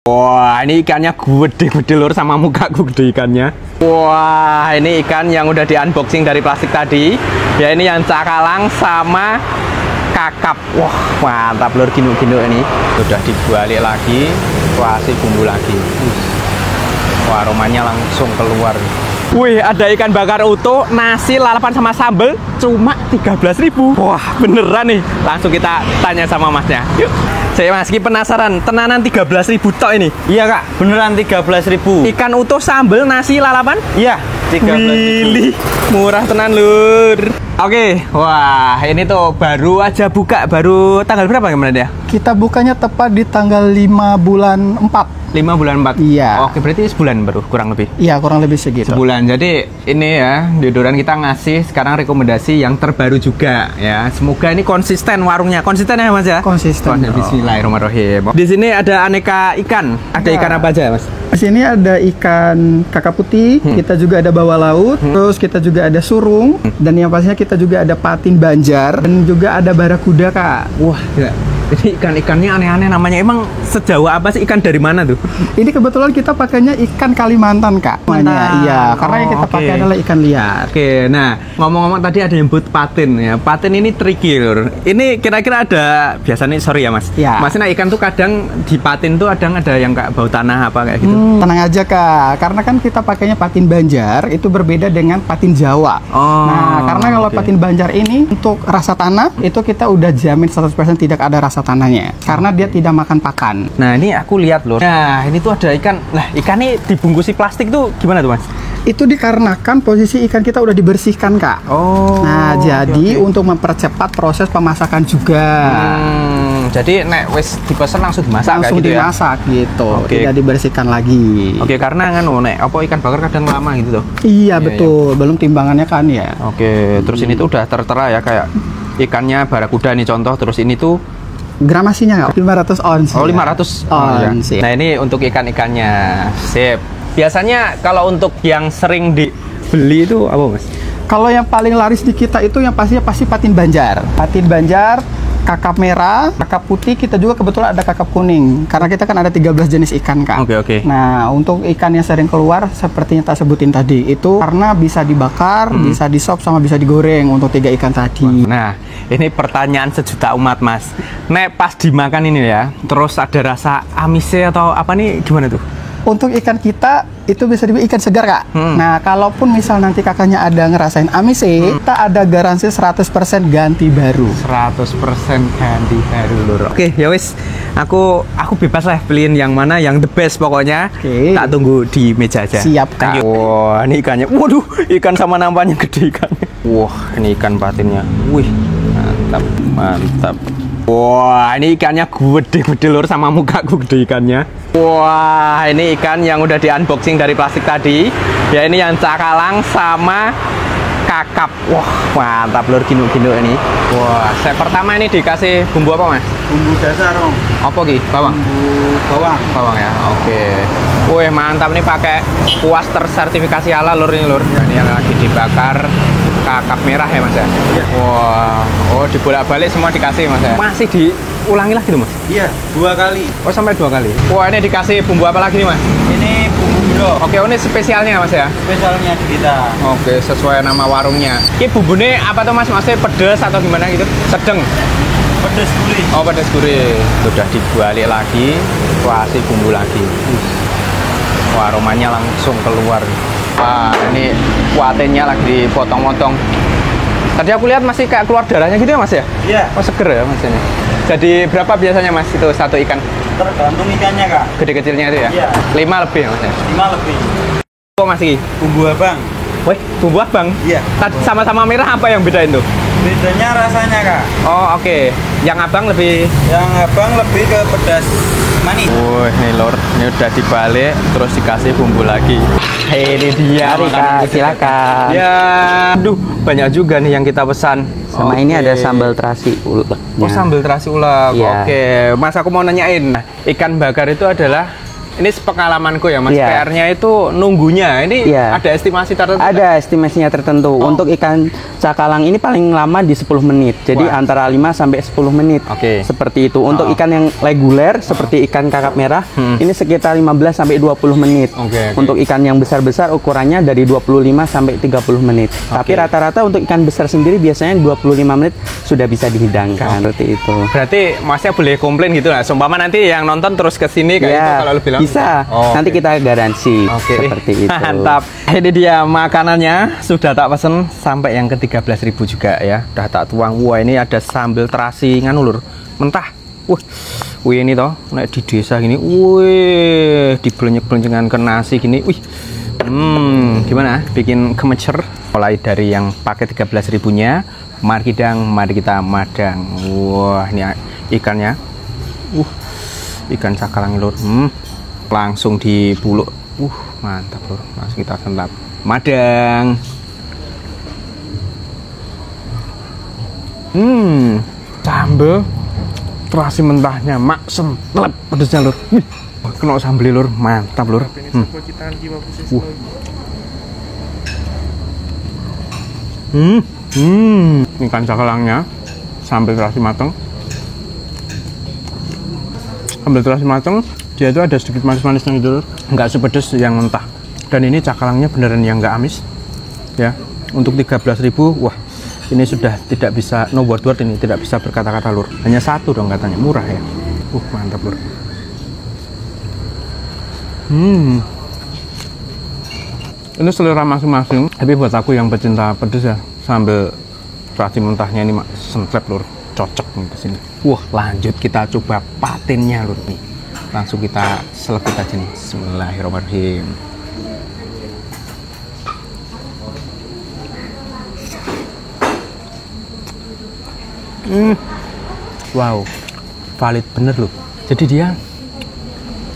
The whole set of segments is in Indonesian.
Wah, ini ikannya gede-gede lur, sama mukaku gede ikannya. Wah, ini ikan yang udah di unboxing dari plastik tadi. Ya, ini yang cakalang sama kakap. Wah, mantap lur, gino-gino ini. Udah dibalik lagi, kasih bumbu lagi. Wah, aromanya langsung keluar. Wih, ada ikan bakar utuh, nasi, lalapan sama sambel, cuma 13.000. Wah, beneran nih. Langsung kita tanya sama masnya. Yuk. Saya masih penasaran, tenanan 13.000 tok ini. Iya kak, beneran 13.000. Ikan utuh, sambel, nasi, lalapan? Iya, 13.000. Murah tenan lur. Oke, wah ini tuh baru aja buka, baru tanggal berapa kemarin ya? Kita bukanya tepat di tanggal 5 bulan 4. 5 bulan 4? Iya. Oke, berarti sebulan baru, kurang lebih? Iya, kurang lebih segitu. Sebulan, jadi ini ya, Deodoran kita ngasih sekarang rekomendasi yang terbaru juga ya. Semoga ini konsisten warungnya, konsisten ya mas ya? Konsisten. Bismillahirrahmanirrahim. Di sini ada aneka ikan, ada ikan apa aja mas? Di sini ada ikan kakap putih, kita juga ada bawah laut, terus kita juga ada surung, dan yang pastinya kita juga ada patin banjar, dan juga ada barakuda kak. Wah, ya. Jadi ikan-ikannya aneh-aneh namanya. Emang sejauh apa sih, ikan dari mana tuh? Ini kebetulan kita pakainya ikan Kalimantan kak. Iya, karena yang kita pakai adalah ikan liar. Oke, nah ngomong-ngomong tadi ada yang buat patin ya. Patin ini tricky lur. Ini kira-kira ada, biasanya sorry ya mas. Ya. Maksudnya ikan tuh kadang di patin tuh kadang ada yang kayak bau tanah apa kayak gitu. Tenang aja kak, karena kan kita pakainya patin banjar, itu berbeda dengan patin Jawa. Nah, karena kalau patin banjar ini untuk rasa tanah, itu kita udah jamin 100% tidak ada rasa tanahnya, karena dia tidak makan pakan. Nah ini aku lihat loh. Nah ini tuh ada ikan. Lah ikan ini dibungkusi plastik tuh gimana tuh mas? Itu dikarenakan posisi ikan kita udah dibersihkan kak. Nah jadi untuk mempercepat proses pemasakan juga. Jadi nek wis dipesen langsung dimasak langsung kayak gitu dimasak ya? Gitu, tidak dibersihkan lagi. Oke, karena kan nek apa ikan bakar kadang lama gitu tuh. Iya betul, belum timbangannya kan ya. Oke, terus ini tuh udah tertera ya kayak ikannya barakuda nih contoh, terus ini tuh gramasinya nggak? 500 ons. Oh, 500 ons. Ya. Nah, ini untuk ikan-ikannya. Sip. Biasanya kalau untuk yang sering dibeli itu apa, Mas? Kalau yang paling laris di kita itu yang pasti patin banjar. Patin banjar, kakap merah, kakap putih, kita juga kebetulan ada kakap kuning. Karena kita kan ada 13 jenis ikan, Kak. Oke. Nah, untuk ikan yang sering keluar seperti yang tak sebutin tadi, itu karena bisa dibakar, bisa di-sop, sama bisa digoreng untuk 3 ikan tadi. Nah, ini pertanyaan sejuta umat, Mas. Nek pas dimakan ini ya, terus ada rasa amise atau apa nih, gimana tuh? Untuk ikan kita itu bisa dibilang ikan segar kak. Nah kalaupun misal nanti kakaknya ada ngerasain amise, kita ada garansi 100% ganti baru. 100% ganti baru lur. Oke, ya wis. Aku bebas lah pilihin yang mana yang the best pokoknya. Tak tunggu di meja aja. Siap kak. Wah, ini ikannya. Waduh, ikan sama nampaknya gede ikannya. Wah, ini ikan patinnya. Wih, mantap. Wah, ini ikannya gede-gede lur, sama mukaku gede ikannya. Wah, ini ikan yang udah di unboxing dari plastik tadi. Ya ini yang cakalang sama kakap. Wah, mantap lur, gino-gino ini. Wah, set pertama ini dikasih bumbu apa mas? Bumbu dasar om. Apa Ki? Bawang? Bumbu bawang ya, oke. Wih, mantap nih, pakai kuas tersertifikasi halal lur ini lur. Ini yang lagi dibakar kakap merah ya mas ya? Iya. Wah, oh dibolak-balik semua dikasih mas ya? Masih diulangi lagi tuh mas? Iya, 2 kali. Oh sampai 2 kali? Wah, ini dikasih bumbu apa lagi nih mas? Ini bumbu biro. Oke, ini spesialnya mas ya? Spesialnya di kita. Oke, sesuai nama warungnya. Ini bumbunya apa tuh mas? Maksudnya pedas atau gimana gitu? Sedang? Pedas gurih. Oh, pedas gurih. Sudah dibalik lagi, kasih bumbu lagi. Wah, aromanya langsung keluar. Wah, ini kuatinnya lagi dipotong-potong. Tadi aku lihat masih kayak keluar darahnya gitu ya mas ya? Iya. Oh, seger ya mas ini. Jadi berapa biasanya mas itu satu ikan? Tergantung ikannya kak. Gede-kecilnya itu ya? Iya. 5 lebih ya mas ya? 5 lebih. Kok masih? Bumbu abang. Wih, bumbu abang? Iya. Sama-sama merah apa yang bedain tuh? Bedanya rasanya kak. Oh oke. Yang abang lebih? Yang abang lebih ke pedas manis. Wih, ini lor, ini udah dibalik, terus dikasih bumbu lagi. Ini dia, Kak, silakan. Ya, aduh, banyak juga nih yang kita pesan. Sama ini ada sambal terasi ulek. Oh, sambal terasi ulek. Iya. Oke, mas aku mau nanyain. Ikan bakar itu adalah Ini pengalamanku ya Mas, Iya. PR-nya itu nunggunya. Ini Iya. ada estimasi tertentu? Ada estimasinya tertentu. Untuk ikan cakalang ini paling lama di 10 menit. Jadi Wah. antara 5 sampai 10 menit. Oke. Seperti itu. Untuk ikan yang reguler seperti ikan kakap merah, ini sekitar 15 sampai 20 menit. Oke. Untuk ikan yang besar-besar ukurannya dari 25 sampai 30 menit. Tapi rata-rata untuk ikan besar sendiri biasanya 25 menit sudah bisa dihidangkan. Seperti itu. Berarti Masnya boleh komplain gitu lah. Sumpama nanti yang nonton terus ke sini kayak Ya, itu kalau lebih lama. bisa. Oh, Nanti oke. kita garansi seperti itu. Mantap. Ini dia makanannya sudah tak pesen sampai yang ke 13.000 juga ya. Udah tak tuang. Wah, ini ada sambal terasi nganu lur. Mentah. Wih ini toh, nek di desa gini. Wih, dibelenyek-belenyekan ke nasi gini. Wih. Gimana? Bikin gemecer. Mulai dari yang pakai 13.000-nya, mari kita madang. Wah, ini ikannya. Ikan cakalang lur. Langsung dipuluk. Mantap lur. Langsung kita santap. Madang. Sambal terasi mentahnya maksem telep pedesnya lur. Kena sambal lur, mantap lur. Ikan cakalangnya sambal terasi mateng. Sambal terasi mateng, dia itu ada sedikit manis-manisnya gitu lur. Nggak sepedes yang mentah. Dan ini cakalangnya beneran yang nggak amis. Ya, untuk 13.000, wah ini sudah tidak bisa, no word ini tidak bisa berkata-kata lur. Hanya satu dong katanya, murah ya. Mantap lur. Ini selera masing-masing. Tapi buat aku yang pecinta pedes ya, sambal terasi mentahnya ini sentlep lur, cocok nih ke sini. Lanjut kita coba patinnya lur nih. Langsung kita selebut aja nih. Bismillahirrahmanirrahim. Wow, valid bener loh. Jadi dia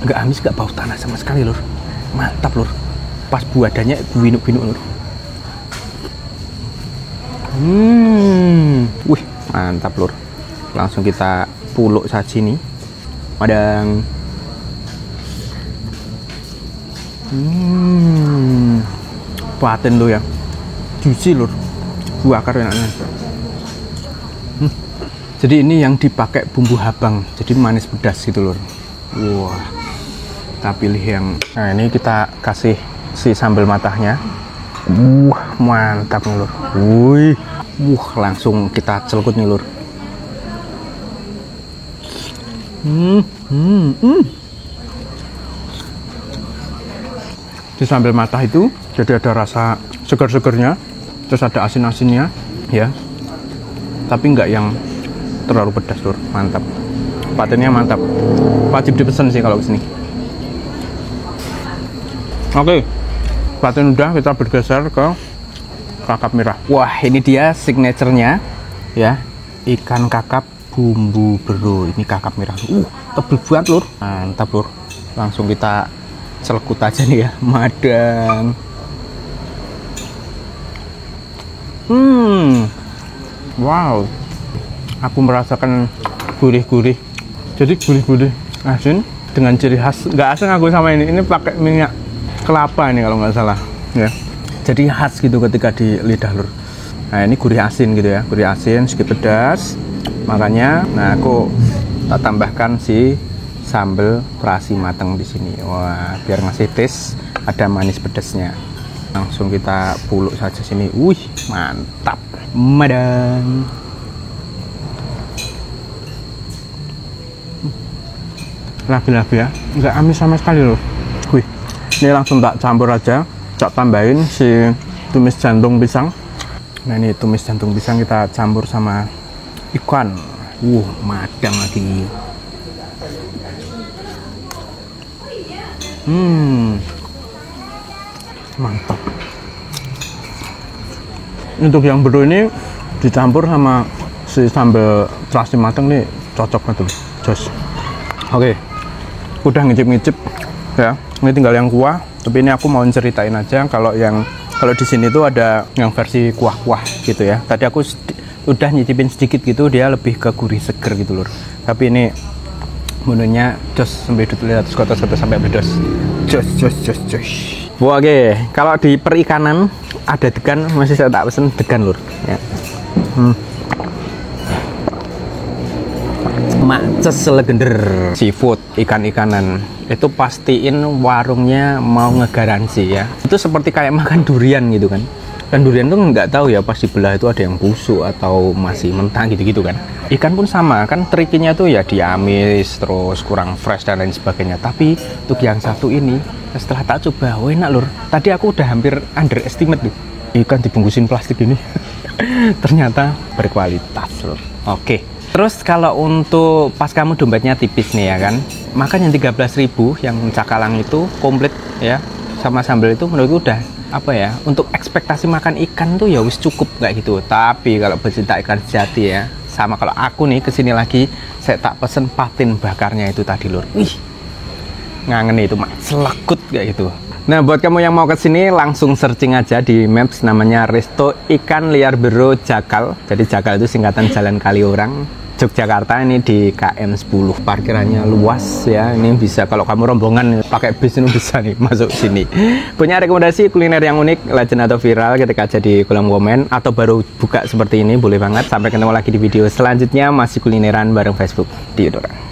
nggak amis, nggak bau tanah sama sekali lur. Mantap lur. Pas buadannya binuk-binuk lur. Wih, mantap lur. Langsung kita puluk saji nih. Madang. Patin lo ya. Juicy lur. Buah akar enaknya. Jadi ini yang dipakai bumbu habang, jadi manis pedas gitu lur. Wah, kita pilih yang, nah ini kita kasih si sambal matahnya. Mantap nih lur. Langsung kita celukut nih lur. Di sambal matah itu jadi ada rasa segar-segarnya, terus ada asin-asinnya, ya. Tapi nggak yang terlalu pedas lur, mantap. Patinnya mantap, wajib dipesan sih kalau kesini. Oke, patin udah, kita bergeser ke kakap merah. Wah, ini dia signaturenya ya, ikan kakap bumbu bero. Ini kakap merah, tebel banget lur, mantap lur. Langsung kita celekut aja nih ya, madang. Wow, aku merasakan gurih-gurih. Jadi gurih-gurih asin dengan ciri khas. Nggak asin aku sama ini pakai minyak kelapa ini kalau nggak salah ya. Jadi khas gitu ketika di lidah lur. Nah ini gurih asin gitu ya, gurih asin sedikit pedas. Makanya, nah aku tak tambahkan si sambal terasi mateng di sini. Wah, biar ngasih taste ada manis pedasnya. Langsung kita puluk saja sini. Wih, mantap. Madang. Lagi-lagi ya, nggak amis sama sekali loh. Wih, ini langsung tak campur aja, tak tambahin si tumis jantung pisang. Nah ini tumis jantung pisang kita campur sama ikan. Madang lagi. Mantap. Untuk yang bero ini dicampur sama si sambal terasi mateng nih cocok banget tuh, jos. Oke, udah ngicip-ngicip ya. Ini tinggal yang kuah. Tapi ini aku mau ceritain aja kalau di sini tuh ada yang versi kuah-kuah gitu ya. Tadi aku udah nyicipin sedikit gitu, dia lebih ke gurih seger gitu lur. Tapi ini menunya jos sampai ditulis kotor-kotor sampai bedos. Jos. Wah, oke. Kalau di perikanan ada degan, masih saya tak pesen degan lur. Ya. Maces legender seafood, ikan-ikanan. Itu pastiin warungnya mau ngegaransi ya. Itu seperti kayak makan durian gitu kan. Dan durian tuh nggak tahu ya pas dibelah itu ada yang busuk atau masih mentah gitu-gitu kan. Ikan pun sama kan, trikinya tuh ya diamis terus kurang fresh dan lain sebagainya. Tapi untuk yang satu ini setelah tak coba, wah enak lur. Tadi aku udah hampir underestimate tuh ikan dibungkusin plastik ini. Ternyata berkualitas lur. Oke. Terus kalau untuk pas kamu dompetnya tipis nih ya kan, maka yang 13.000 yang cakalang itu komplit ya sama sambal itu menurutku udah apa ya, untuk ekspektasi makan ikan tuh ya wis cukup kayak gitu. Tapi kalau pecinta ikan sejati ya, sama kalau aku nih kesini lagi, saya tak pesen patin bakarnya itu tadi lur. Wih, ngangen itu mak selekut kayak gitu. Nah buat kamu yang mau kesini langsung searching aja di Maps, namanya Resto Ikan Liar Bero Jakal. Jadi Jakal itu singkatan Jalan Kaliurang Yogyakarta, ini di KM 10. Parkirannya luas ya, ini bisa kalau kamu rombongan pakai bis ini bisa nih masuk sini. Punya rekomendasi kuliner yang unik, legend atau viral, ketik aja di kolom komen, atau baru buka seperti ini boleh banget. Sampai ketemu lagi di video selanjutnya, masih kulineran bareng Facebook di Eudora.